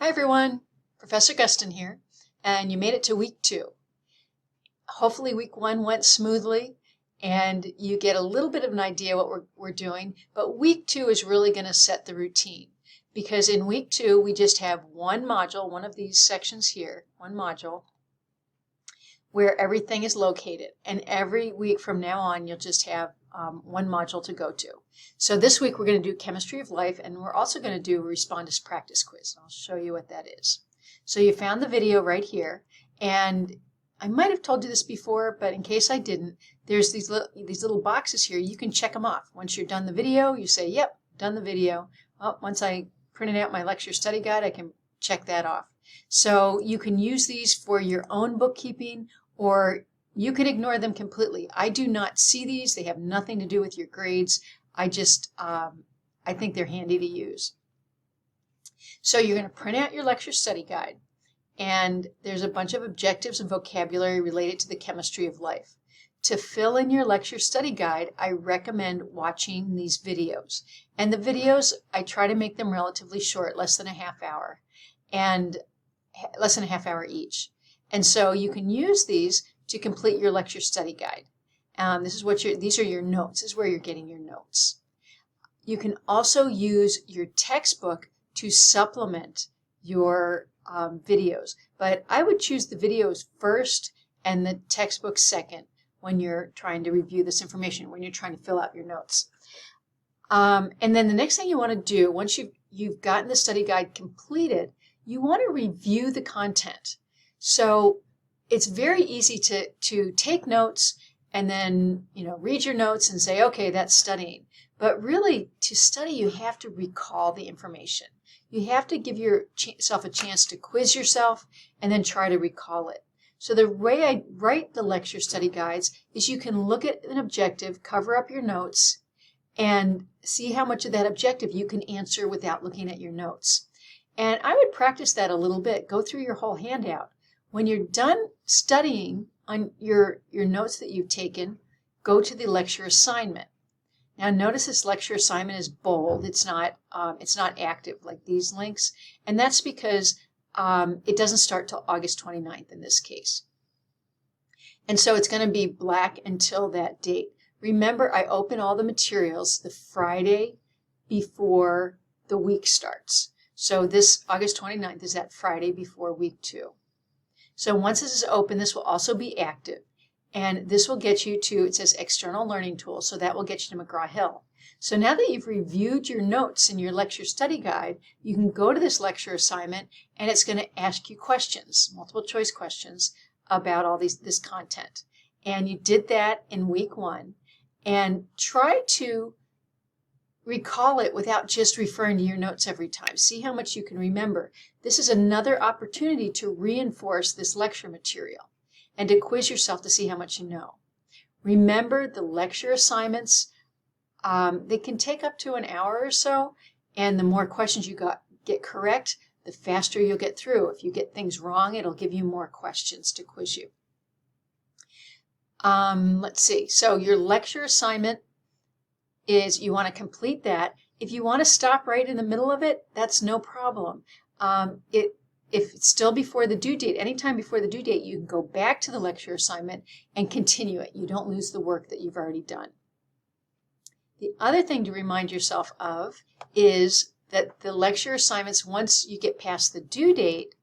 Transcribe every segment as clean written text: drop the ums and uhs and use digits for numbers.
Hi everyone, Professor Gustin here, and you made it to week 2. Hopefully week 1 went smoothly and you get a little bit of an idea what we're doing, but week 2 is really going to set the routine because in week 2 we just have one module, one of these sections here, one module, where everything is located, and every week from now on you'll just have one module to go to. So this week we're going to do Chemistry of Life, and we're also going to do a Respondus Practice Quiz. I'll show you what that is. So you found the video right here, and I might have told you this before, but in case I didn't, there's these little boxes here. You can check them off. Once you're done the video, you say, yep, done the video. Oh, once I printed out my lecture study guide, I can check that off. So you can use these for your own bookkeeping, or you can ignore them completely. I do not see these. They have nothing to do with your grades. I think they're handy to use. So you're going to print out your lecture study guide, and there's a bunch of objectives and vocabulary related to the chemistry of life. To fill in your lecture study guide, I recommend watching these videos. And the videos, I try to make them relatively short, less than a half hour, and less than a half hour each. And so you can use these to complete your lecture study guide. These are your notes. This is where you're getting your notes. You can also use your textbook to supplement your videos, but I would choose the videos first and the textbook second when you're trying to review this information, when you're trying to fill out your notes. And then the next thing you want to do, once you've gotten the study guide completed, you want to review the content. So it's very easy to take notes and then read your notes and say, okay, that's studying. But really, to study, you have to recall the information. You have to give yourself a chance to quiz yourself and then try to recall it. So the way I write the lecture study guides is you can look at an objective, cover up your notes, and see how much of that objective you can answer without looking at your notes. And I would practice that a little bit. Go through your whole handout. When you're done studying on your notes that you've taken, go to the lecture assignment. Now notice this lecture assignment is bold. It's not active like these links, and that's because it doesn't start till August 29th in this case. And so it's going to be black until that date. Remember, I open all the materials the Friday before the week starts. So this August 29th is that Friday before week 2. So once this is open, this will also be active. And this will get you to, it says external learning tools, so that will get you to McGraw-Hill. So now that you've reviewed your notes in your lecture study guide, you can go to this lecture assignment and it's going to ask you questions, multiple choice questions about all this content. And you did that in week 1. And try to recall it without just referring to your notes every time. See how much you can remember. This is another opportunity to reinforce this lecture material and to quiz yourself to see how much you know. Remember, the lecture assignments, they can take up to an hour or so, and the more questions you get correct, the faster you'll get through. If you get things wrong, it'll give you more questions to quiz you. Let's see. So your lecture assignment is you want to complete that. If you want to stop right in the middle of it, that's no problem. If it's still before the due date, anytime before the due date, you can go back to the lecture assignment and continue it. You don't lose the work that you've already done. The other thing to remind yourself of is that the lecture assignments, once you get past the due date,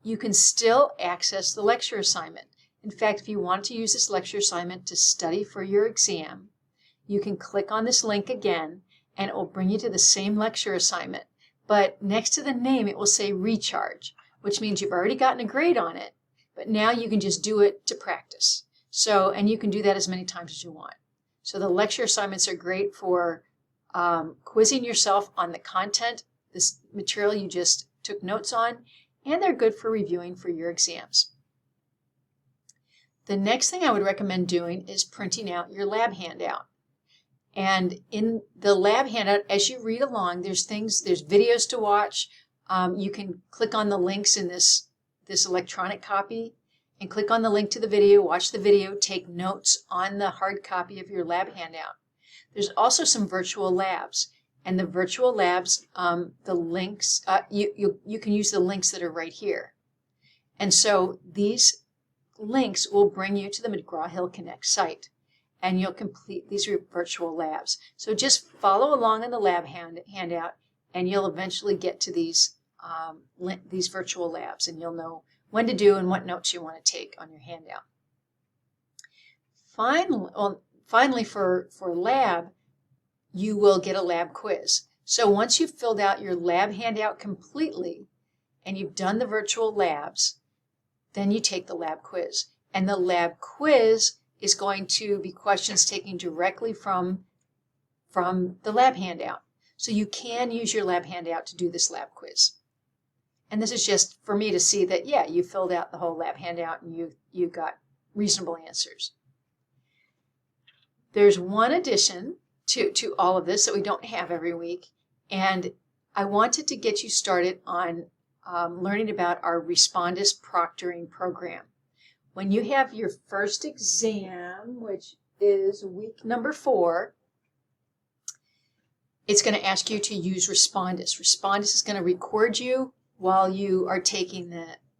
you can still access the lecture assignment. In fact, if you want to use this lecture assignment to study for your exam, you can click on this link again, and it will bring you to the same lecture assignment. But next to the name, it will say recharge, which means you've already gotten a grade on it, but now you can just do it to practice. And you can do that as many times as you want. So the lecture assignments are great for quizzing yourself on the content, this material you just took notes on, and they're good for reviewing for your exams. The next thing I would recommend doing is printing out your lab handout. And in the lab handout, as you read along, there's videos to watch. You can click on the links in this electronic copy and click on the link to the video, watch the video, take notes on the hard copy of your lab handout. There's also some virtual labs. And the virtual labs, the links, you can use the links that are right here. And so these links will bring you to the McGraw-Hill Connect site, and you'll complete these virtual labs. So just follow along in the lab handout, and you'll eventually get to these virtual labs, and you'll know when to do and what notes you want to take on your handout. Finally, for lab, you will get a lab quiz. So once you've filled out your lab handout completely and you've done the virtual labs, then you take the lab quiz. And the lab quiz is going to be questions taken directly from the lab handout. So you can use your lab handout to do this lab quiz. And this is just for me to see that, yeah, you filled out the whole lab handout and you got reasonable answers. There's one addition to all of this that we don't have every week, and I wanted to get you started on learning about our Respondus proctoring program. When you have your first exam, which is week number 4, it's going to ask you to use Respondus. Respondus is going to record you while you are taking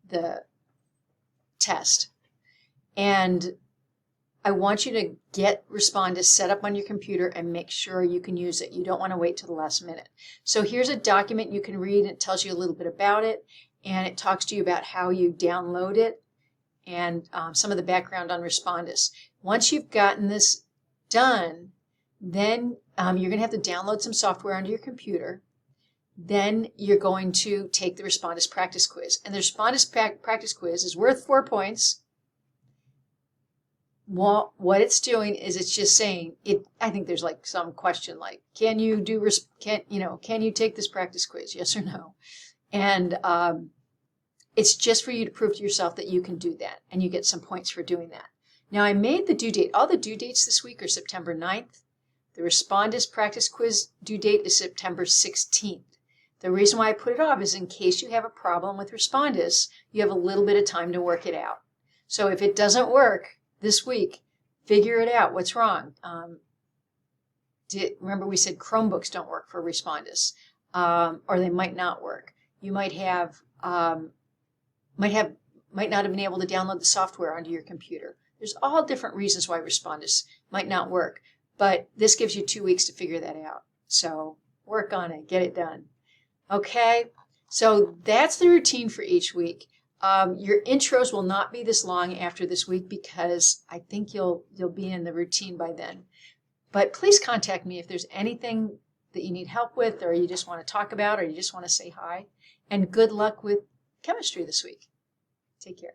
the test. And I want you to get Respondus set up on your computer and make sure you can use it. You don't want to wait till the last minute. So here's a document you can read. It tells you a little bit about it, and it talks to you about how you download it and some of the background on Respondus. Once you've gotten this done, then you're going to have to download some software onto your computer. Then you're going to take the Respondus practice quiz. And the Respondus practice quiz is worth 4 points. Well, what it's doing is it's just saying it. I think there's like some question like, can you take this practice quiz? Yes or no? And it's just for you to prove to yourself that you can do that, and you get some points for doing that. Now I made the due date. All the due dates this week are September 9th. The Respondus practice quiz due date is September 16th. The reason why I put it off is in case you have a problem with Respondus, you have a little bit of time to work it out. So if it doesn't work this week, figure it out. What's wrong? Remember we said Chromebooks don't work for Respondus, or they might not work. You might not have been able to download the software onto your computer. There's all different reasons why Respondus might not work, but this gives you 2 weeks to figure that out. So work on it, get it done. Okay, so that's the routine for each week. Your intros will not be this long after this week because I think you'll be in the routine by then. But please contact me if there's anything that you need help with, or you just want to talk about, or you just want to say hi. And good luck with chemistry this week. Take care.